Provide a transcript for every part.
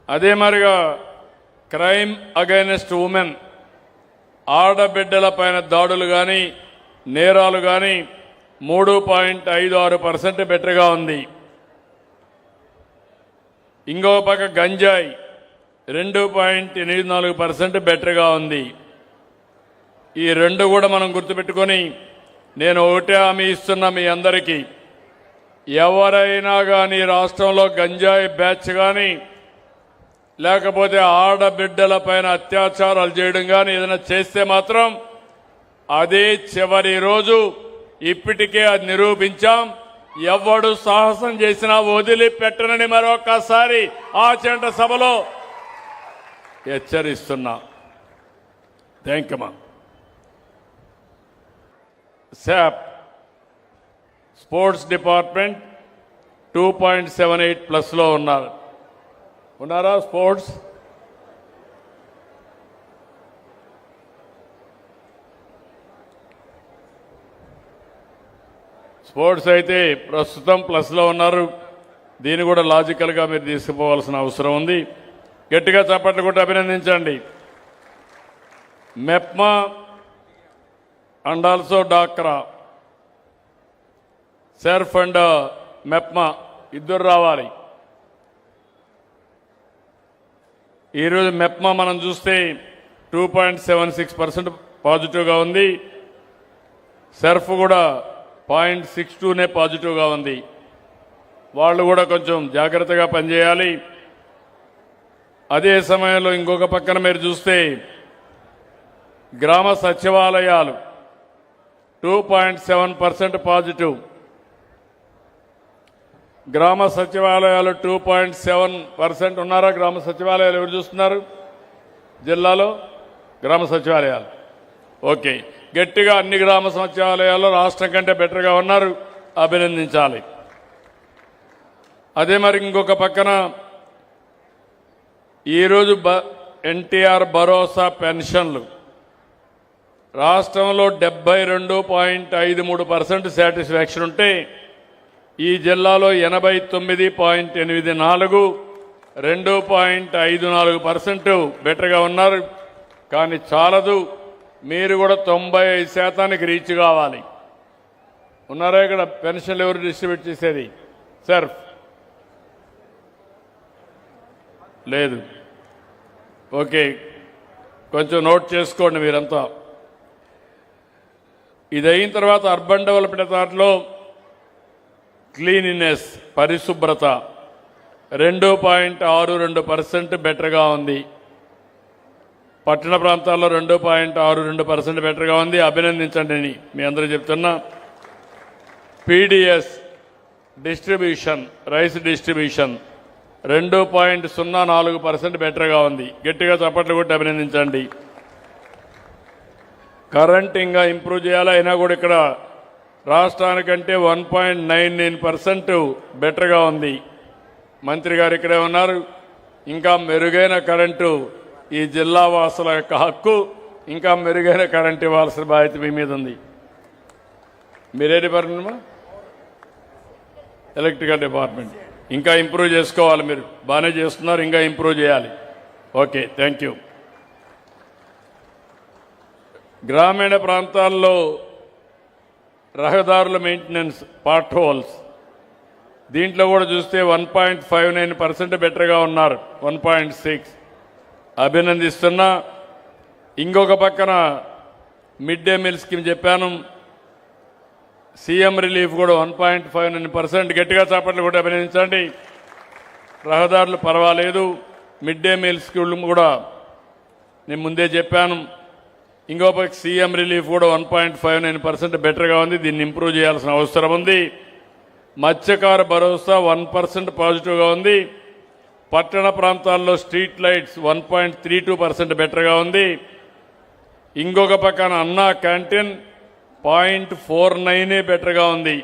అదే మరిగా crime against women, ఆడబిడ్డల పైన దాడులు కానీ నేరాలు కానీ 3.56% బెటర్గా ఉంది. ఇంకో పక్క గంజాయి 2.84% బెటర్గా ఉంది. ఈ రెండు కూడా మనం గుర్తుపెట్టుకొని నేను ఒకటే హామీ ఇస్తున్నా మీ అందరికీ, ఎవరైనా కానీ రాష్ట్రంలో గంజాయి బ్యాచ్ కానీ లేకపోతే ఆడబిడ్డల పైన అత్యాచారాలు చేయడం కానీ ఏదైనా చేస్తే మాత్రం అదే చివరి రోజు. ఇప్పటికే అది నిరూపించాం. ఎవడు సాహసం చేసినా వదిలిపెట్టనని మరొకసారి ఆచంట సభలో హెచ్చరిస్తున్నా. Thank you. SAAP sports department 2.78+ ఉన్నారా స్పోర్ట్స్? స్పోర్ట్స్ అయితే ప్రస్తుతం ప్లస్లో ఉన్నారు. దీన్ని కూడా లాజికల్గా మీరు తీసుకుపోవాల్సిన అవసరం ఉంది. గట్టిగా చప్పట్లు కూడా అభినందించండి. మెప్మా అండ్ ఆల్సో డాక్రా, సెర్ఫ్ అండ్ మెప్మా ఇద్దరు రావాలి. ఈరోజు మెప్మా మనం చూస్తే 2.76% పాజిటివ్గా ఉంది. సెర్ఫ్ కూడా 0.62 పాజిటివ్గా ఉంది. వాళ్ళు కూడా కొంచెం జాగ్రత్తగా పనిచేయాలి. అదే సమయంలో ఇంకొక పక్కన మీరు చూస్తే గ్రామ సచివాలయాలు 2.7% పాజిటివ్. గ్రామ సచివాలయాలు 2.7% ఉన్నారా? గ్రామ సచివాలయాలు ఎవరు చూస్తున్నారు జిల్లాలో? గ్రామ సచివాలయాలు ఓకే. గట్టిగా అన్ని గ్రామ సచివాలయాల్లో రాష్ట్రం కంటే బెటర్గా ఉన్నారు, అభినందించాలి. అదే మరి ఇంకొక పక్కన ఈరోజు ఎన్టీఆర్ భరోసా పెన్షన్లు రాష్ట్రంలో 72.53% సాటిస్ఫాక్షన్ ఉంటే ఈ జిల్లాలో 89.84, 2.54% బెటర్గా ఉన్నారు. కానీ చాలదు, మీరు కూడా 95% రీచ్ కావాలి. ఉన్నారా ఇక్కడ? పెన్షన్లు ఎవరు డిస్ట్రిబ్యూట్ చేసేది? సార్ లేదు. ఓకే, కొంచెం నోట్ చేసుకోండి మీరంతా. ఇది అయిన తర్వాత అర్బన్ డెవలప్మెంట్ అథారిటీలో క్లీనినెస్, పరిశుభ్రత 2.62% బెటర్గా ఉంది. పట్టణ ప్రాంతాల్లో 2.62% బెటర్గా ఉంది. అభినందించండి మీ అందరూ చెప్తున్నా. పీడిఎస్ డిస్ట్రిబ్యూషన్, రైస్ డిస్ట్రిబ్యూషన్ 2.04% బెటర్గా ఉంది. గట్టిగా చప్పట్లు కొట్టి అభినందించండి. కరెంట్ ఇంకా ఇంప్రూవ్ చేయాలి. అయినా కూడా ఇక్కడ రాష్ట్రానికంటే 1.99% బెటర్గా ఉంది. మంత్రి గారు ఇక్కడే ఉన్నారు. ఇంకా మెరుగైన కరెంటు ఈ జిల్లా వాసుల యొక్క హక్కు. ఇంకా మెరుగైన కరెంట్ ఇవ్వాల్సిన బాధ్యత మీ మీద ఉంది. మీరే డిపార్ట్మెంట్? Electrical department. ఇంకా ఇంప్రూవ్ చేసుకోవాలి. మీరు బాగానే చేస్తున్నారు, ఇంకా ఇంప్రూవ్ చేయాలి. Okay, thank you. గ్రామీణ ప్రాంతాల్లో రహదారుల మెయింటెనెన్స్, పార్ట్ హోల్స్, దీంట్లో కూడా చూస్తే 1.59% బెటర్గా ఉన్నారు. 1.6 అభినందిస్తున్నా. ఇంకొక పక్కన మిడ్ డే మీల్ స్కీమ్ చెప్పాను. సీఎం రిలీఫ్ కూడా 1.59%. గట్టిగా చాపట్లు కూడా అభినందించండి. రహదారులు పర్వాలేదు. మిడ్ డే మీల్ స్కీమ్ కూడా నేను ముందే చెప్పాను. ఇంకో పక్క సీఎం రిలీఫ్ కూడా 1.59% బెటర్గా ఉంది. దీన్ని ఇంప్రూవ్ చేయాల్సిన అవసరం ఉంది. మత్స్యకార భరోసా 1% పాజిటివ్గా ఉంది. పట్టణ ప్రాంతాల్లో స్ట్రీట్ లైట్స్ 1.32% బెటర్గా ఉంది. ఇంకొక పక్కన అన్నా క్యాంటీన్ 0.49 బెటర్గా ఉంది.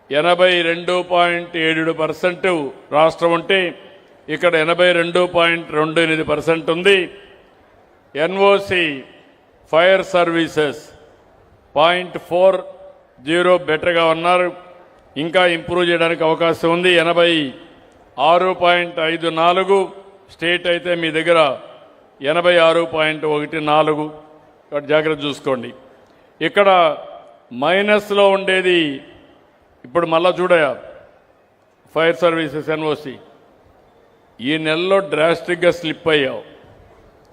82.77% రాష్ట్రం ఉంటే ఇక్కడ 82.28% ఉంది. ఎన్ఓసి ఫైర్ సర్వీసెస్ 0.40 బెటర్గా ఉన్నారు. ఇంకా ఇంప్రూవ్ చేయడానికి అవకాశం ఉంది. 86.54, స్టేట్ అయితే మీ దగ్గర 86.14. జాగ్రత్త చూసుకోండి. ఇక్కడ మైనస్లో ఉండేది ఇప్పుడు మళ్ళా చూడయా ఫైర్ సర్వీసెస్ ఎన్ఓసి ఈ నెలలో డ్రాస్టిక్గా స్లిప్ అయ్యావు.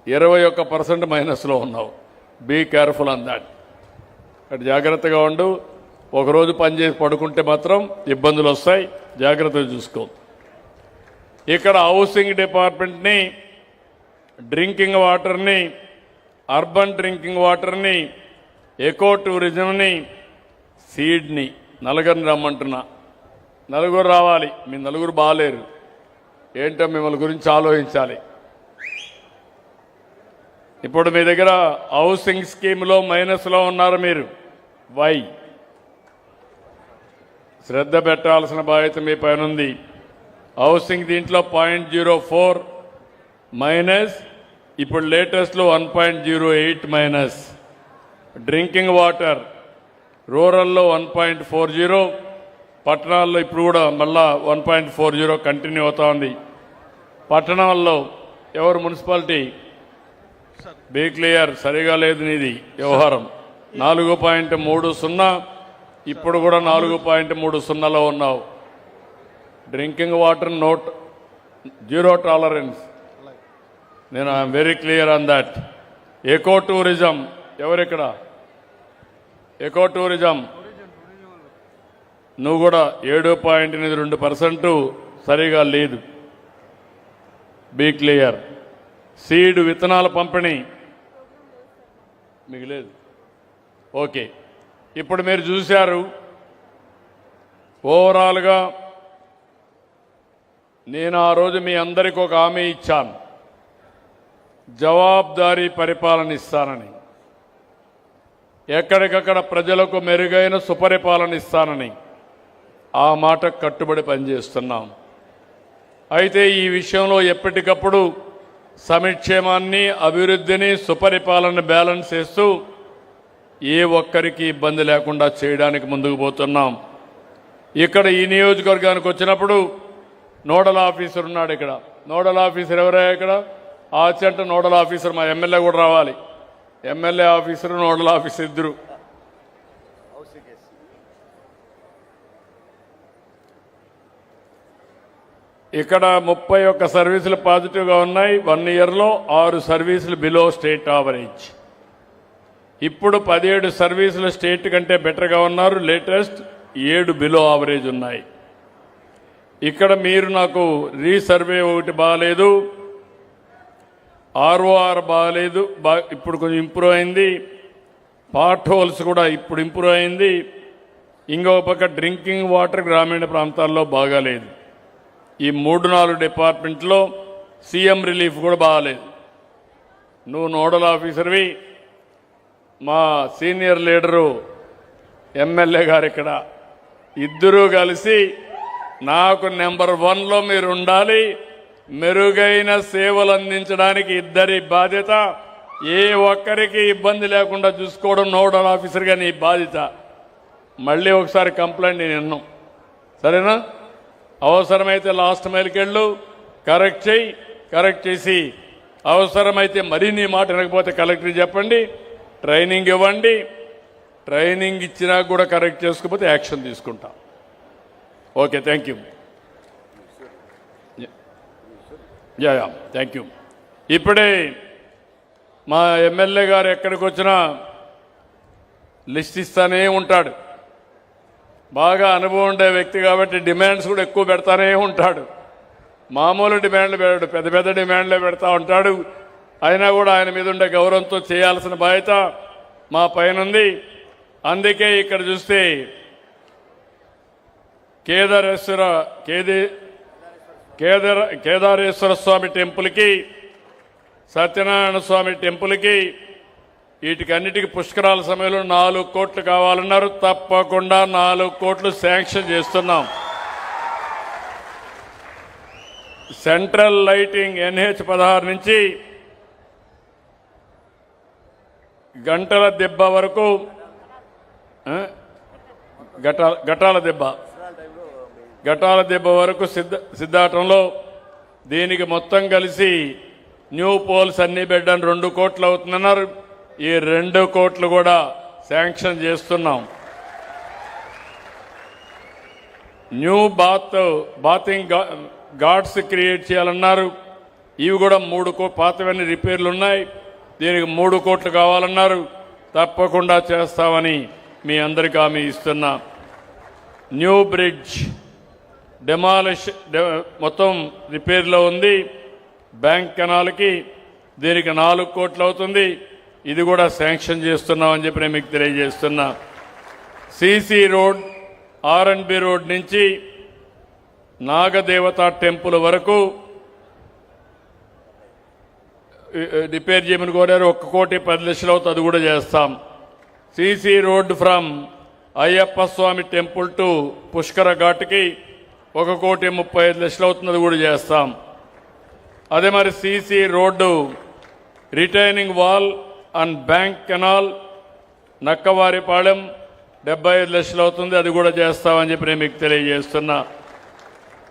21% మైనస్లో ఉన్నావు. Be careful on that. అటు జాగ్రత్తగా ఉండు. ఒకరోజు పనిచేసి పడుకుంటే మాత్రం ఇబ్బందులు వస్తాయి. జాగ్రత్తగా చూసుకో. ఇక్కడ హౌసింగ్ డిపార్ట్మెంట్ని, డ్రింకింగ్ వాటర్ని, అర్బన్ డ్రింకింగ్ వాటర్ని, ఎకో టూరిజంని, సీడ్ని నలుగురిని రమ్మంటున్నా. నలుగురు రావాలి. మీ నలుగురు బాగాలేరు. ఏంటో మిమ్మల్ని గురించి ఆలోచించాలి. ఇప్పుడు మీ దగ్గర హౌసింగ్ స్కీమ్లో మైనస్లో ఉన్నారు మీరు. వై? శ్రద్ధ పెట్టాల్సిన బాధ్యత మీ పైన ఉంది. హౌసింగ్ దీంట్లో 0.04 మైనస్, ఇప్పుడు లేటెస్ట్లో 1.08 మైనస్. డ్రింకింగ్ వాటర్ రూరల్లో 1.40, పట్టణాల్లో ఇప్పుడు కూడా మళ్ళా 1.40 కంటిన్యూ అవుతా ఉంది. పట్టణాల్లో ఎవరు మున్సిపాలిటీ? బీ క్లియర్, సరిగా లేదు నీది వ్యవహారం. 4.30, ఇప్పుడు కూడా 4.30లో ఉన్నావు. Drinking water note 0 tolerance. నేను I am very clear on that. Eco tourism ఎవరిక్కడ? ఎకో టూరిజం నువ్వు కూడా 7.82% సరిగా లేదు. Be clear. సీడ్ విత్తనాల పంపిణీ మీకు లేదు. ఓకే, ఇప్పుడు మీరు చూశారు ఓవరాల్గా నేను ఆ రోజు మీ అందరికీ ఒక హామీ ఇచ్చాను, జవాబుదారీ పరిపాలన ఇస్తానని, ఎక్కడికక్కడ ప్రజలకు మెరుగైన సుపరిపాలన ఇస్తానని. ఆ మాట కట్టుబడి పనిచేస్తున్నాం. అయితే ఈ విషయంలో ఎప్పటికప్పుడు సంక్షేమాన్ని, అభివృద్ధిని, సుపరిపాలన బ్యాలెన్స్ చేస్తూ ఏ ఒక్కరికి ఇబ్బంది లేకుండా చేయడానికి ముందుకు పోతున్నాం. ఇక్కడ ఈ నియోజకవర్గానికి వచ్చినప్పుడు నోడల్ ఆఫీసర్ ఉన్నాడు. ఇక్కడ నోడల్ ఆఫీసర్ ఎవరయ్యా? ఇక్కడ ఆచంట నోడల్ ఆఫీసర్. మా ఎమ్మెల్యే కూడా రావాలి. ఎమ్మెల్యే ఆఫీసరు, నోడల్ ఆఫీసర్ ఇద్దరు. ఇక్కడ 31 సర్వీసులు పాజిటివ్గా ఉన్నాయి. 1 ఇయర్లో 6 సర్వీసులు బిలో స్టేట్ యావరేజ్. ఇప్పుడు 17 సర్వీసులు స్టేట్ కంటే బెటర్గా ఉన్నారు. లేటెస్ట్ 7 బిలో యావరేజ్ ఉన్నాయి. ఇక్కడ మీరు నాకు రీసర్వే ఒకటి బాగాలేదు, ఆర్ఓఆర్ బాగాలేదు, ఇప్పుడు కొంచెం ఇంప్రూవ్ అయింది. పార్ట్ హోల్స్ కూడా ఇప్పుడు ఇంప్రూవ్ అయింది. ఇంకొక పక్క డ్రింకింగ్ వాటర్ గ్రామీణ ప్రాంతాల్లో బాగాలేదు. ఈ 3-4 డిపార్ట్మెంట్లో సీఎం రిలీఫ్ కూడా బాగాలేదు. నువ్వు నోడల్ ఆఫీసర్వి, మా సీనియర్ లీడరు ఎమ్మెల్యే గారు ఇక్కడ ఇద్దరూ కలిసి నాకు నెంబర్ 1లో మీరు ఉండాలి. మెరుగైన సేవలు అందించడానికి ఇద్దరి బాధ్యత. ఏ ఒక్కరికి ఇబ్బంది లేకుండా చూసుకోవడం నోడల్ ఆఫీసర్గా నీ బాధ్యత. మళ్ళీ ఒకసారి కంప్లైంట్ నేను విన్నాం, సరేనా? అవసరమైతే లాస్ట్ మైల్కి వెళ్ళు, కరెక్ట్ చేయి. కరెక్ట్ చేసి అవసరమైతే మరీ నీ మాట వినకపోతే కలెక్టర్ చెప్పండి, ట్రైనింగ్ ఇవ్వండి. ట్రైనింగ్ ఇచ్చినా కూడా కరెక్ట్ చేసుకోకపోతే యాక్షన్ తీసుకుంటాం. Okay, thank you. Yeah thank you. ఇప్పుడే మా ఎమ్మెల్యే గారు ఎక్కడికి వచ్చినా లిస్ట్ ఇస్తానే ఉంటాడు. బాగా అనుభవం ఉండే వ్యక్తి కాబట్టి డిమాండ్స్ కూడా ఎక్కువ పెడతానే ఉంటాడు. మామూలు డిమాండ్లు పెడతాడు, పెద్ద పెద్ద డిమాండ్లే పెడతా ఉంటాడు. అయినా కూడా ఆయన మీద ఉండే గౌరవంతో చేయాల్సిన బాధ్యత మా పైన ఉంది. అందుకే ఇక్కడ చూస్తే కేదారేశ్వర స్వామి టెంపుల్కి, సత్యనారాయణ స్వామి టెంపుల్కి, వీటికన్నిటికీ పుష్కరాల సమయంలో 4 కోట్లు కావాలన్నారు. తప్పకుండా 4 కోట్లు శాంక్షన్ చేస్తున్నాం. సెంట్రల్ లైటింగ్ NH-16 నుంచి గంటల దెబ్బ వరకు, ఘటాల దెబ్బ వరకు సిద్ధాటంలో దీనికి మొత్తం కలిసి న్యూ పోల్స్ అన్ని పెట్టడానికి 2 కోట్లు అవుతుందన్నారు. ఈ 2 కోట్లు కూడా శాంక్షన్ చేస్తున్నాం. న్యూ బాతింగ్ గార్డ్స్ క్రియేట్ చేయాలన్నారు. ఇవి కూడా 3 పాతవన్నీ రిపేర్లు ఉన్నాయి. దీనికి 3 కోట్లు కావాలన్నారు. తప్పకుండా చేస్తామని మీ అందరికీ హామీ ఇస్తున్నా. న్యూ బ్రిడ్జ్ మొత్తం రిపేర్లో ఉంది. బ్యాంక్ కెనాల్కి దీనికి 4 కోట్లు అవుతుంది. ఇది కూడా శాంక్షన్ చేస్తున్నామని చెప్పి నేను మీకు తెలియజేస్తున్నా. సిసి రోడ్ ఆర్ఎండ్బి రోడ్ నుంచి నాగదేవత టెంపుల్ వరకు రిపేర్ చేయమని కోరారు. 1,10,00,000 అవుతుంది. అది కూడా చేస్తాం. CC road from Ayyappa Swamy temple to Pushkara ఘాట్కి 1,35,00,000 అవుతుంది. అది కూడా చేస్తాం. అదే మరి CC road retaining wall and bank canal Nakkavaripalem 75,00,000 అవుతుంది. అది కూడా చేస్తామని చెప్పి నేను మీకు తెలియజేస్తున్నా.